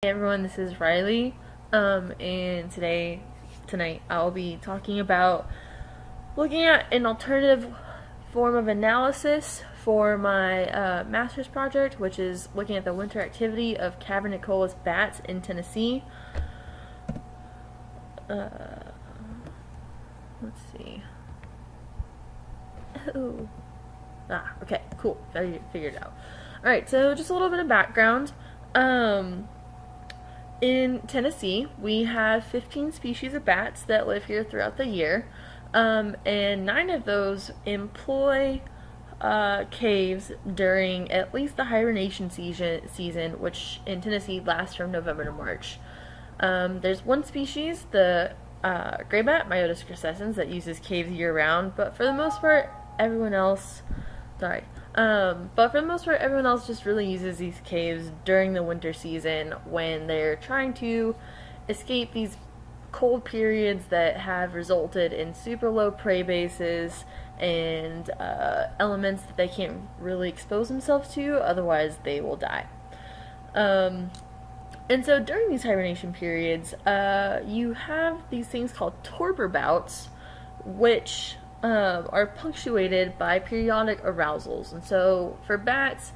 Hey everyone, this is Riley, and tonight, I'll be talking about looking at an alternative form of analysis for my master's project, which is looking at the winter activity of cavernicolous bats in Tennessee. Let's see. Oh. Okay, cool. Figured it out. Alright, so just a little bit of background. In Tennessee, we have 15 species of bats that live here throughout the year, and 9 of those employ caves during at least the hibernation season, which in Tennessee lasts from November to March. There's one species, the gray bat, Myotis crucescens, that uses caves year-round, but for the most part, everyone else just really uses these caves during the winter season when they're trying to escape these cold periods that have resulted in super low prey bases and elements that they can't really expose themselves to, otherwise they will die. And so during these hibernation periods, you have these things called torpor bouts, which are punctuated by periodic arousals. And so for bats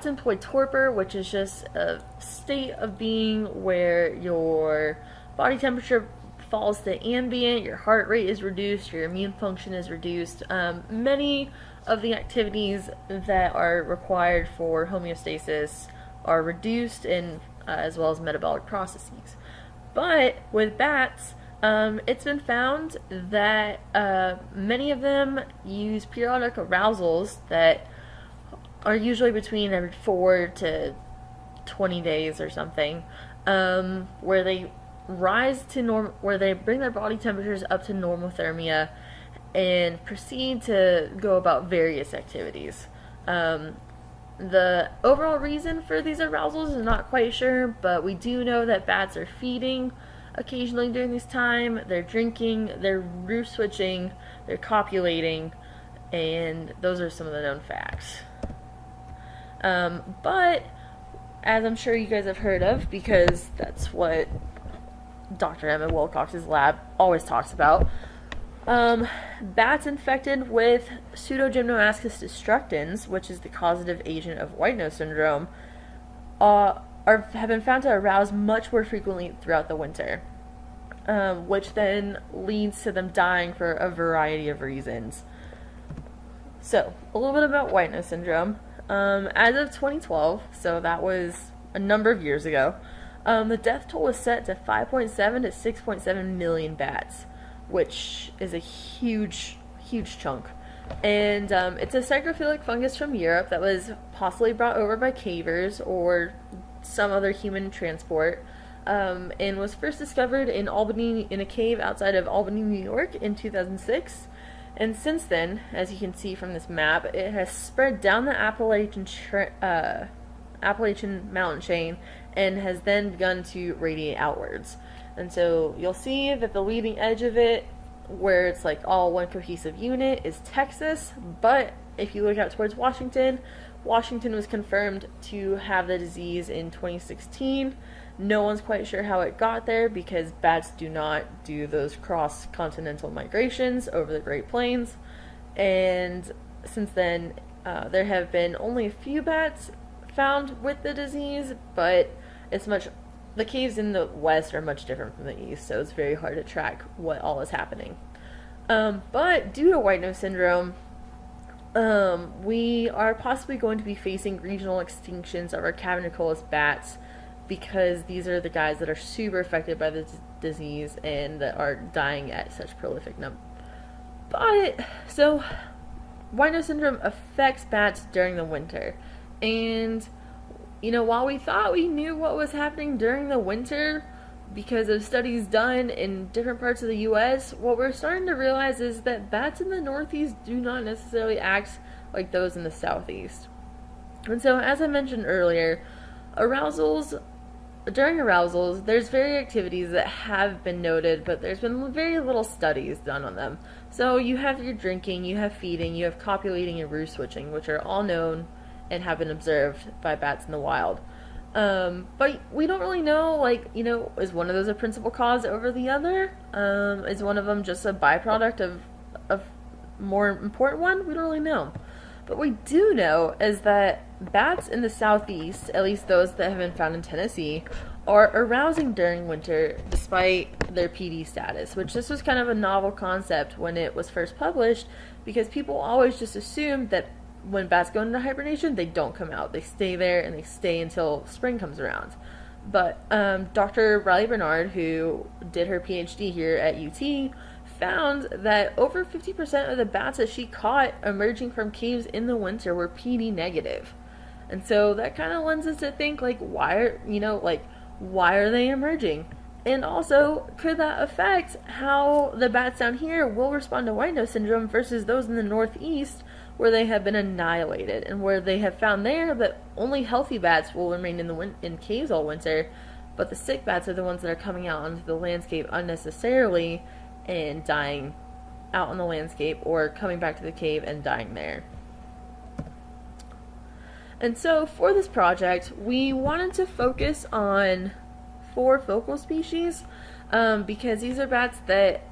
employ torpor, which is just a state of being where your body temperature falls to ambient, your heart rate is reduced, your immune function is reduced. Many of the activities that are required for homeostasis are reduced, in as well as metabolic processes. But with bats, it's been found that many of them use periodic arousals that are usually between every 4 to 20 days or something, where they rise to where they bring their body temperatures up to normothermia and proceed to go about various activities. The overall reason for these arousals is not quite sure, but we do know that bats are feeding occasionally during this time, they're drinking, they're roost switching, they're copulating, and those are some of the known facts. But, as I'm sure you guys have heard of, because that's what Dr. Emma Wilcox's lab always talks about, bats infected with Pseudogymnoascus destructans, which is the causative agent of white nose syndrome, have been found to arouse much more frequently throughout the winter, which then leads to them dying for a variety of reasons. So, a little bit about white nose syndrome. As of 2012, so that was a number of years ago, the death toll was set to 5.7 to 6.7 million bats, which is a huge chunk. And it's a psychrophilic fungus from Europe that was possibly brought over by cavers or some other human transport, and was first discovered in Albany, in a cave outside of Albany, New York in 2006. And since then, as you can see from this map, it has spread down the Appalachian mountain chain and has then begun to radiate outwards. And so you'll see that the leading edge of it, where it's like all one cohesive unit, is Texas, but if you look out towards Washington was confirmed to have the disease in 2016. No one's quite sure how it got there because bats do not do those cross-continental migrations over the Great Plains. And since then, there have been only a few bats found with the disease, but the caves in the west are much different from the east, so it's very hard to track what all is happening. But due to white nose syndrome, we are possibly going to be facing regional extinctions of our cavernicolous bats because these are the guys that are super affected by the disease and that are dying at such prolific numbers. So white nose syndrome affects bats during the winter, and while we thought we knew what was happening during the winter because of studies done in different parts of the U.S., what we're starting to realize is that bats in the Northeast do not necessarily act like those in the Southeast. And so, as I mentioned earlier, during arousals, there's various activities that have been noted, but there's been very little studies done on them. So you have your drinking, you have feeding, you have copulating and roost switching, which are all known and have been observed by bats in the wild. But we don't really know, like, is one of those a principal cause over the other? Is one of them just a byproduct of more important one? We don't really know. But what we do know is that bats in the southeast, at least those that have been found in Tennessee, are arousing during winter despite their PD status, which this was kind of a novel concept when it was first published because people always just assumed that when bats go into hibernation, they don't come out. They stay there and they stay until spring comes around. But Dr. Riley Bernard, who did her PhD here at UT, found that over 50% of the bats that she caught emerging from caves in the winter were PD negative. And so that kind of lends us to think, like, why are they emerging? And also, could that affect how the bats down here will respond to white nose syndrome versus those in the northeast where they have been annihilated and where they have found there that only healthy bats will remain in caves all winter, but the sick bats are the ones that are coming out onto the landscape unnecessarily and dying out on the landscape or coming back to the cave and dying there. And so for this project, we wanted to focus on 4 focal species because these are bats that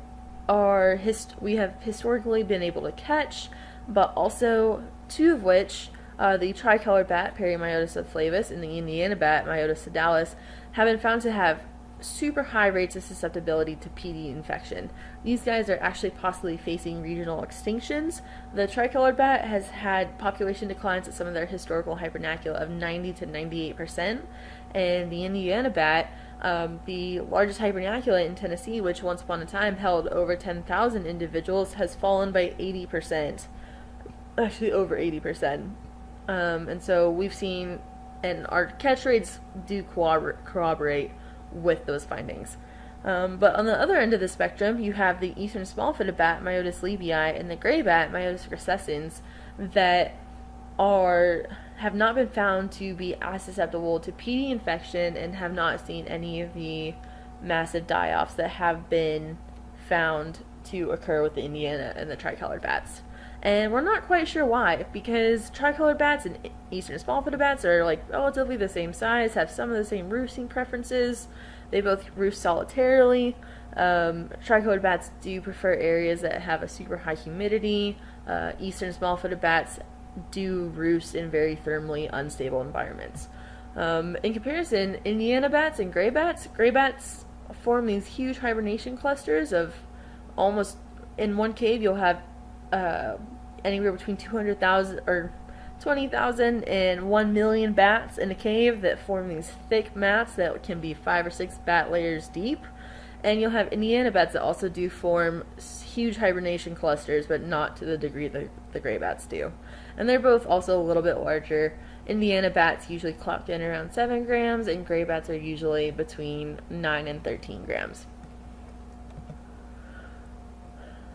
we have historically been able to catch, but also 2 of which, the tricolored bat, Perrymyotis flavus, and the Indiana bat, Myotis sedalis, have been found to have super high rates of susceptibility to PD infection. These guys are actually possibly facing regional extinctions. The tricolored bat has had population declines at some of their historical hibernacula of 90 to 98%, and the Indiana bat, the largest hibernacula in Tennessee, which once upon a time held over 10,000 individuals, has fallen by 80%. Actually, over 80%. And so we've seen, and our catch rates do corroborate with those findings. But on the other end of the spectrum, you have the eastern small-footed bat, Myotis lebii, and the gray bat, Myotis recessans, that have not been found to be as susceptible to PD infection and have not seen any of the massive die-offs that have been found to occur with the Indiana and the tricolored bats. And we're not quite sure why, because tricolored bats and eastern small-footed bats are like relatively the same size, have some of the same roosting preferences. They both roost solitarily. Tricolored bats do prefer areas that have a super high humidity. Eastern small-footed bats do roost in very thermally unstable environments. In comparison, Indiana bats and gray bats form these huge hibernation clusters of almost, in one cave you'll have anywhere between 200,000 or 20,000 and 1 million bats in a cave that form these thick mats that can be 5 or 6 bat layers deep. And you'll have Indiana bats that also do form huge hibernation clusters, but not to the degree that the gray bats do. And they're both also a little bit larger. Indiana bats usually clock in around 7 grams, and gray bats are usually between 9 and 13 grams.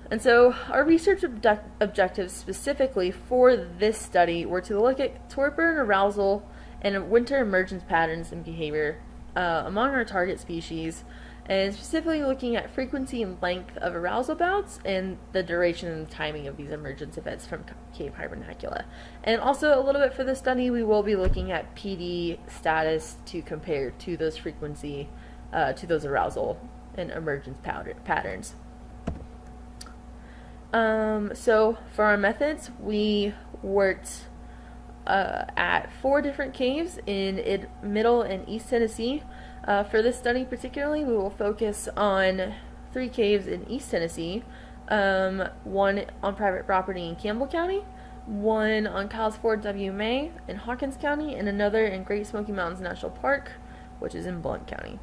And so our research objectives specifically for this study were to look at torpor and arousal and winter emergence patterns and behavior among our target species, and specifically looking at frequency and length of arousal bouts and the duration and timing of these emergence events from cave hibernacula. And also a little bit for the study, we will be looking at PD status to compare to those frequency, to those arousal and emergence patterns. So for our methods, we worked at 4 different caves in Middle and East Tennessee. For this study particularly, we will focus on 3 caves in East Tennessee, 1 on private property in Campbell County, 1 on Kyles Ford WMA in Hawkins County, and another in Great Smoky Mountains National Park, which is in Blount County.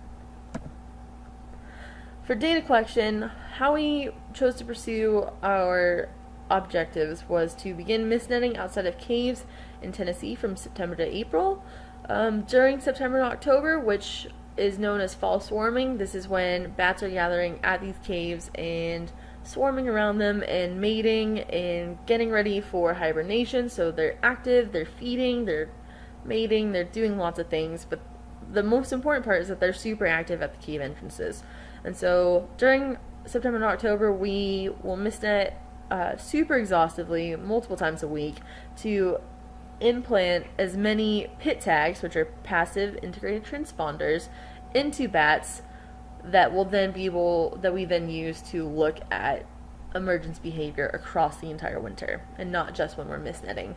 For data collection, how we chose to pursue our objectives was to begin mist netting outside of caves in Tennessee from September to April. During September and October, which is known as fall swarming, this is when bats are gathering at these caves and swarming around them and mating and getting ready for hibernation. So they're active, they're feeding, they're mating, they're doing lots of things, but the most important part is that they're super active at the cave entrances. And so during September and October, we will mist net super exhaustively multiple times a week to implant as many PIT tags, which are passive integrated transponders, into bats that we then use to look at emergence behavior across the entire winter and not just when we're mist netting.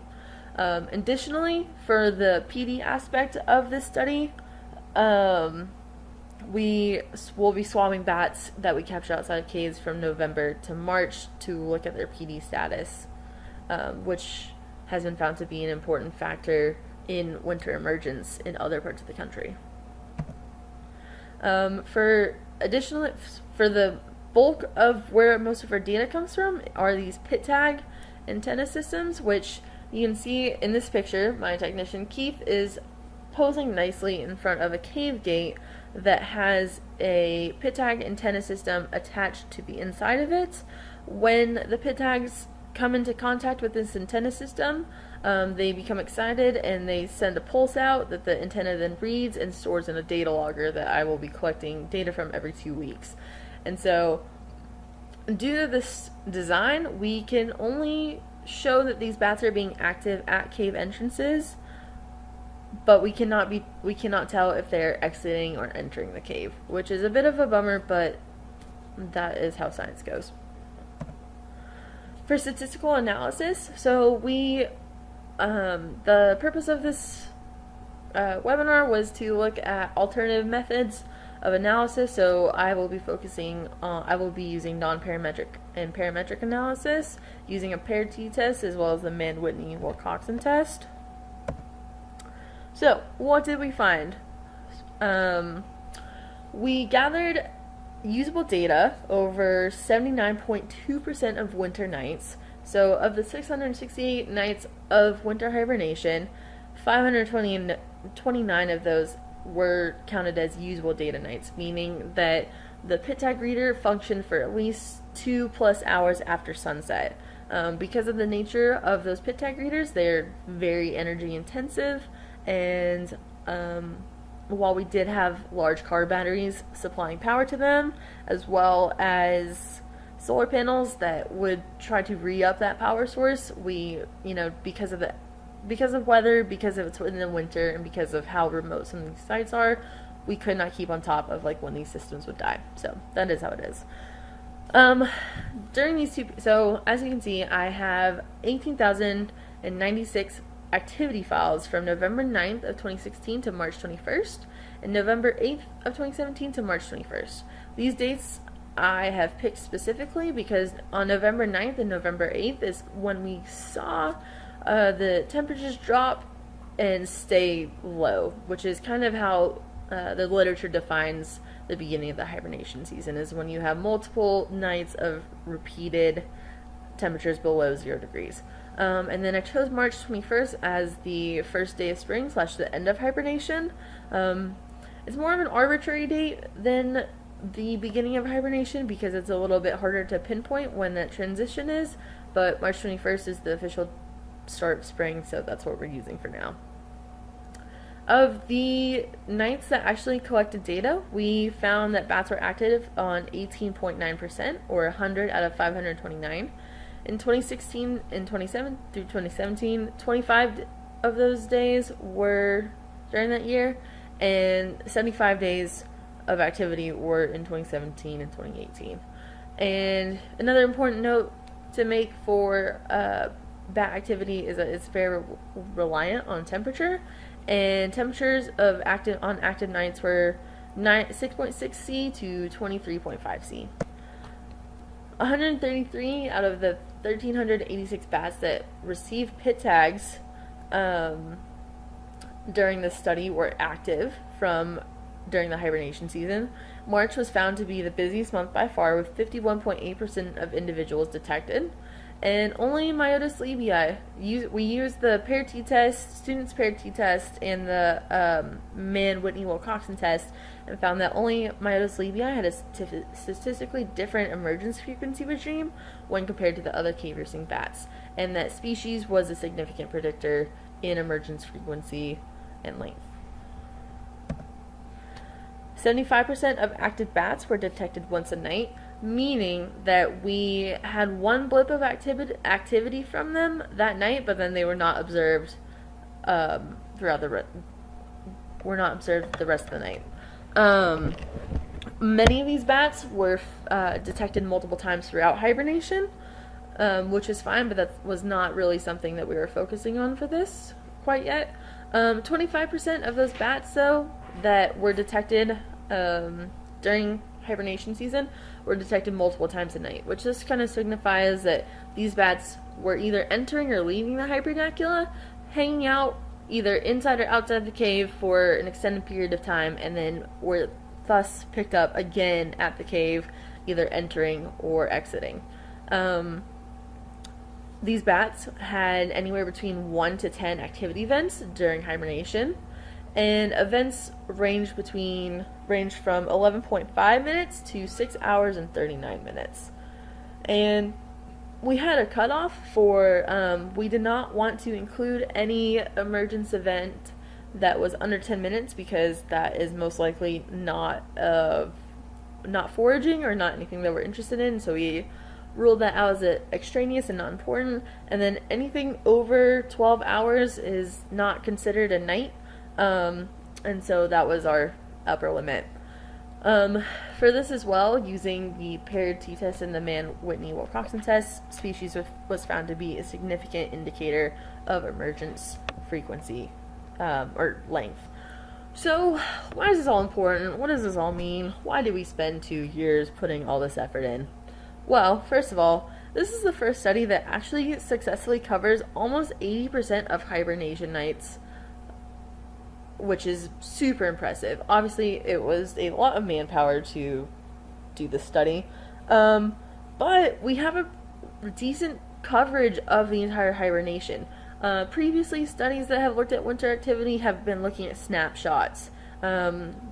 Additionally, for the PD aspect of this study, we will be swabbing bats that we capture outside of caves from November to March to look at their PD status, which has been found to be an important factor in winter emergence in other parts of the country. For the bulk of where most of our data comes from are these PIT tag antenna systems, which you can see in this picture. My technician Keith is posing nicely in front of a cave gate that has a PIT tag antenna system attached to the inside of it. When the PIT tags come into contact with this antenna system, they become excited and they send a pulse out that the antenna then reads and stores in a data logger that I will be collecting data from every 2 weeks. And so, due to this design, we can only show that these bats are being active at cave entrances, but we cannot tell if they're exiting or entering the cave, which is a bit of a bummer, but that is how science goes. For statistical analysis, so the purpose of this webinar was to look at alternative methods of analysis. So I will be using non-parametric and parametric analysis using a paired t-test as well as the Mann-Whitney-Wilcoxon test. So what did we find? We gathered usable data over 79.2% of winter nights. So of the 668 nights of winter hibernation, 529 of those were counted as usable data nights, meaning that the PIT tag reader functioned for at least 2+ hours after sunset. Because of the nature of those PIT tag readers, they're very energy intensive, and while we did have large car batteries supplying power to them, as well as solar panels that would try to re-up that power source, because of weather, because of it's in the winter, and because of how remote some of these sites are, we could not keep on top of when these systems would die. So that is how it is. During these so as you can see, I have 18,096 activity files from November 9th of 2016 to March 21st, and November 8th of 2017 to March 21st. These dates I have picked specifically because on November 9th and November 8th is when we saw the temperatures drop and stay low, which is kind of how the literature defines the beginning of the hibernation season, is when you have multiple nights of repeated temperatures below 0 degrees. And then I chose March 21st as the first day of spring / the end of hibernation. It's more of an arbitrary date than the beginning of hibernation because it's a little bit harder to pinpoint when that transition is, but March 21st is the official start of spring, so that's what we're using for now. Of the nights that actually collected data, we found that bats were active on 18.9%, or 100 out of 529. In 2016 and 2017, 25 of those days were during that year, and 75 days of activity were in 2017 and 2018. And another important note to make for bat activity is that it's very reliant on temperature, and temperatures of active nights were 6.6 C to 23.5 C. 133 out of the 1,386 bats that received PIT tags during this study were active during the hibernation season. March was found to be the busiest month by far, with 51.8% of individuals detected. And only Myotis libii, we used the paired t-test, students paired t-test, and the Mann-Whitney-Wilcoxon test, and found that only Myotis libii had a statistically different emergence frequency regime when compared to the other cave-roosting bats, and that species was a significant predictor in emergence frequency and length. 75% of active bats were detected once a night, meaning that we had one blip of activity from them that night, but then they were not observed throughout were not observed the rest of the night. Many of these bats were detected multiple times throughout hibernation, which is fine, but that was not really something that we were focusing on for this quite yet. 25% of those bats, though, that were detected during hibernation season were detected multiple times a night, which just kind of signifies that these bats were either entering or leaving the hibernacula, hanging out either inside or outside the cave for an extended period of time, and then were thus picked up again at the cave, either entering or exiting. These bats had anywhere between 1 to 10 activity events during hibernation, and events ranged from 11.5 minutes to 6 hours and 39 minutes. And we had a cutoff for, we did not want to include any emergence event that was under 10 minutes because that is most likely not foraging or not anything that we're interested in, so we ruled that out as extraneous and not important. And then anything over 12 hours is not considered a night, and so that was our upper limit. For this as well, using the paired t-test and the Mann-Whitney-Wilcoxon test, species was found to be a significant indicator of emergence frequency or length. So, why is this all important? What does this all mean? Why did we spend 2 years putting all this effort in? Well, first of all, this is the first study that actually successfully covers almost 80% of hibernation nights, which is super impressive. Obviously, it was a lot of manpower to do this study, but we have a decent coverage of the entire hibernation. Previously, studies that have looked at winter activity have been looking at snapshots,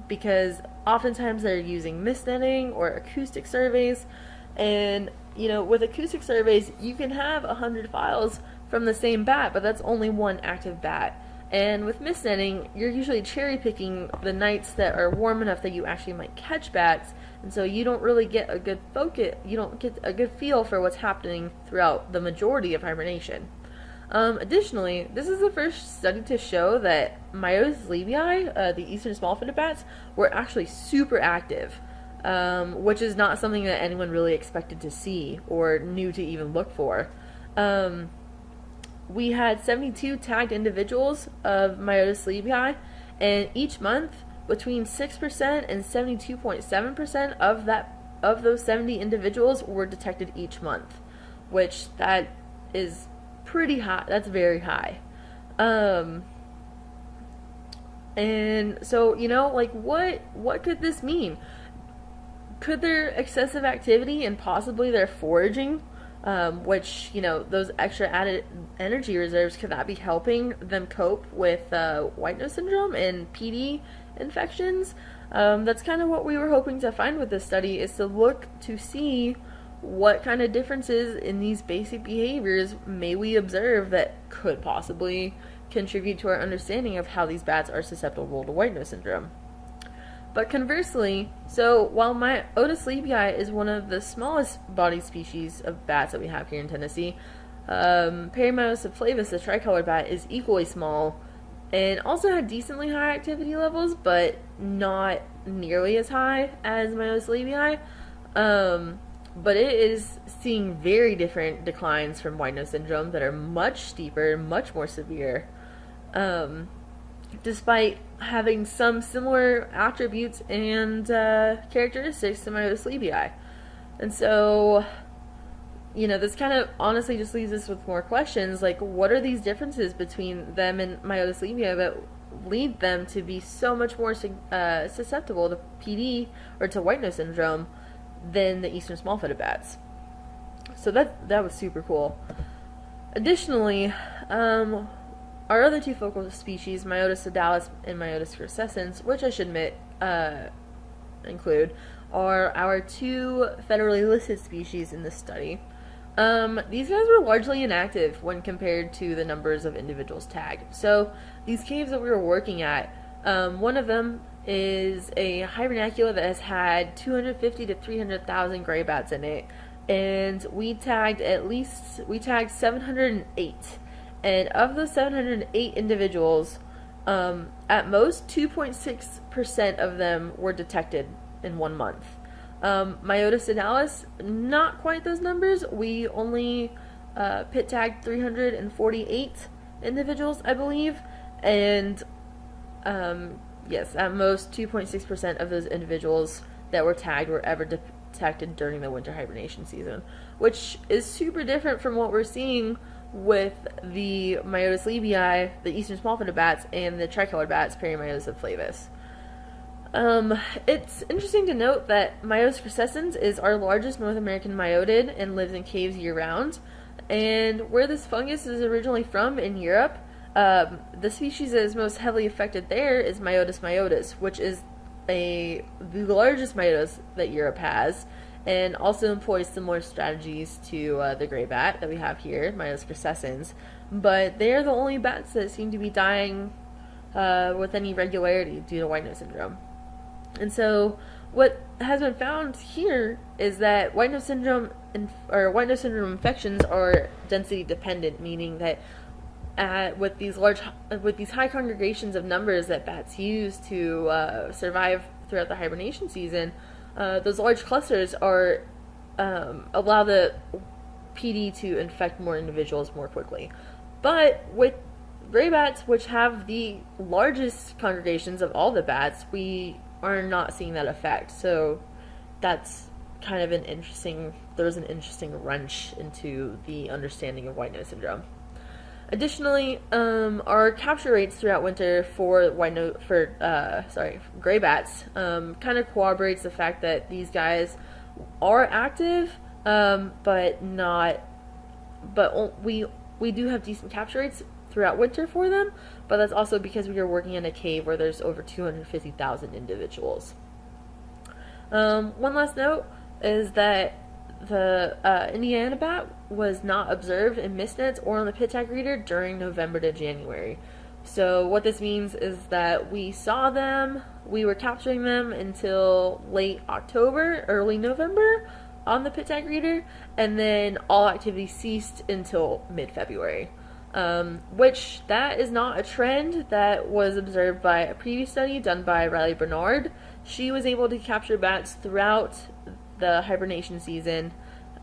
because oftentimes they're using mist netting or acoustic surveys, and with acoustic surveys, you can have 100 files from the same bat, but that's only one active bat. And with mist netting, you're usually cherry picking the nights that are warm enough that you actually might catch bats, and so you don't really get a good focus, you don't get a good feel for what's happening throughout the majority of hibernation. Additionally, this is the first study to show that Myotis libii, the eastern small-footed bats, were actually super active, which is not something that anyone really expected to see or knew to even look for. We had 72 tagged individuals of Myotis libii, and each month, between 6% and 72.7% of those 70 individuals were detected each month, which that is pretty high. That's very high. And so, what could this mean? Could their excessive activity and possibly their foraging, which, those extra added energy reserves, could that be helping them cope with white nose syndrome and PD infections? That's kind of what we were hoping to find with this study, is to look to see what kind of differences in these basic behaviors may we observe that could possibly contribute to our understanding of how these bats are susceptible to white nose syndrome. But conversely, so while Myotis libii is one of the smallest body species of bats that we have here in Tennessee, Perimyotis flavus, the tricolored bat, is equally small and also had decently high activity levels, but not nearly as high as Myotis libii. But it is seeing very different declines from white nose syndrome that are much steeper, much more severe, despite having some similar attributes and characteristics to Myotis libii. And so, this kind of honestly just leaves us with more questions, like what are these differences between them and Myotis libii that lead them to be so much more susceptible to PD or to white nose syndrome than the eastern small-footed bats? So that was super cool. Additionally, our other two focal species, Myotis sedalis and Myotis crocescens, which I should include, are our two federally listed species in this study. These guys were largely inactive when compared to the numbers of individuals tagged. So these caves that we were working at, one of them is a hibernacula that has had 250 to 300,000 gray bats in it, and we tagged 708, And of those 708 individuals, at most 2.6% of them were detected in 1 month. Myotis sedalis, not quite those numbers. We only pit tagged 348 individuals, I believe, and yes, at most 2.6% of those individuals that were tagged were ever detected during the winter hibernation season, which is super different from what we're seeing with the Myotis libii, the eastern small-footed bats, and the tricolored bats, Perimyotis flavus. It's interesting to note that Myotis crescens is our largest North American myotid and lives in caves year-round. And where this fungus is originally from in Europe, the species that is most heavily affected there is Myotis myotis, which is the largest myotis that Europe has, and also employs similar strategies to the gray bat that we have here, Myotis crescens. But they are the only bats that seem to be dying with any regularity due to white nose syndrome. And so what has been found here is that white nose syndrome infections are density dependent, meaning that with these high congregations of numbers that bats use to survive throughout the hibernation season, those large clusters are allow the PD to infect more individuals more quickly. But with gray bats, which have the largest congregations of all the bats, we are not seeing that effect. So that's kind of there's an interesting wrench into the understanding of white nose syndrome. Additionally, our capture rates throughout winter for gray bats kind of corroborates the fact that these guys are active, we do have decent capture rates throughout winter for them, but that's also because we are working in a cave where there's over 250,000 individuals. One last note is that the Indiana bat was not observed in mist nets or on the pit tag reader during November to January. So what this means is that we saw them, we were capturing them until late October, early November on the pit tag reader, and then all activity ceased until mid-February. Which that is not a trend that was observed by a previous study done by Riley Bernard. She was able to capture bats throughout the hibernation season,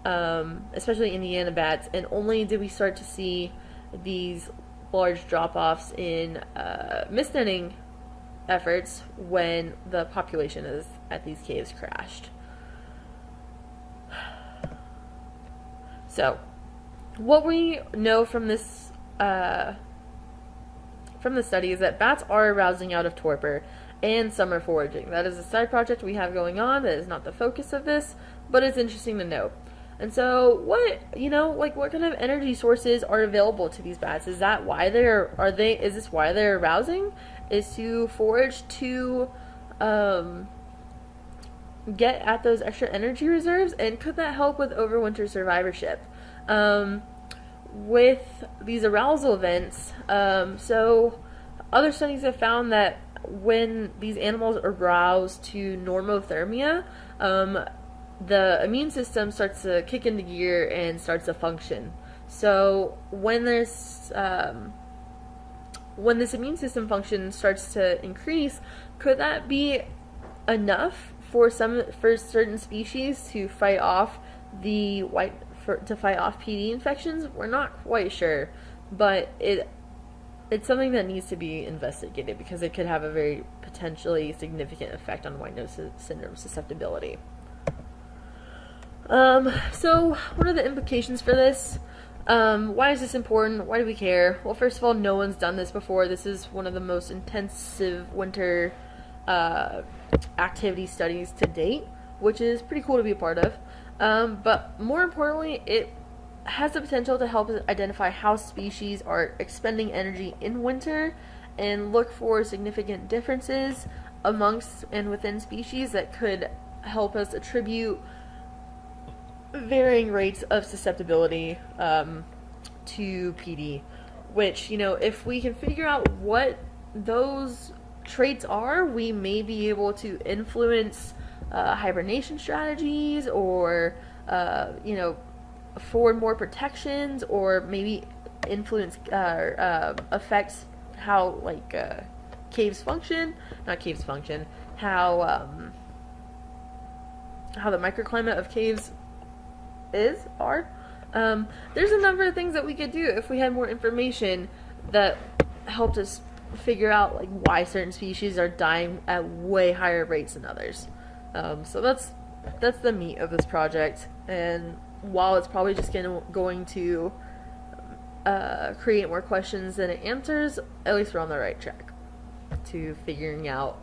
especially Indiana bats, and only did we start to see these large drop-offs in mist netting efforts when the population at these caves crashed. So, what we know from this study is that bats are arousing out of torpor and summer foraging. That is a side project we have going on. That is not the focus of this, but it's interesting to note. And so, what kind of energy sources are available to these bats? Is that why is this why they're arousing? Is to forage to get at those extra energy reserves? And could that help with overwinter survivorship? With these arousal events, so other studies have found that when these animals arouse to normothermia, the immune system starts to kick into gear and starts to function. So when this immune system function starts to increase, could that be enough for certain species to fight off PD infections? We're not quite sure, but it's something that needs to be investigated because it could have a very potentially significant effect on white nose syndrome susceptibility. So what are the implications for this? Why is this important? Why do we care? Well, first of all, no one's done this before. This is one of the most intensive winter activity studies to date, which is pretty cool to be a part of. But more importantly, it has the potential to help us identify how species are expending energy in winter and look for significant differences amongst and within species that could help us attribute varying rates of susceptibility to PD, which, if we can figure out what those traits are, we may be able to influence hibernation strategies or, afford more protections, or maybe influence affects how like caves function, not caves function, how the microclimate of caves are. There's a number of things that we could do if we had more information that helped us figure out like why certain species are dying at way higher rates than others. So that's the meat of this project, and while it's probably just going to create more questions than it answers, at least we're on the right track to figuring out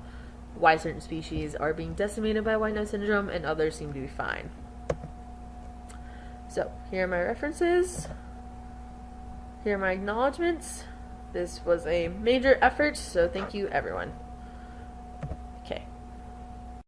why certain species are being decimated by white nose syndrome and others seem to be fine. So, here are my references. Here are my acknowledgements. This was a major effort, so thank you everyone.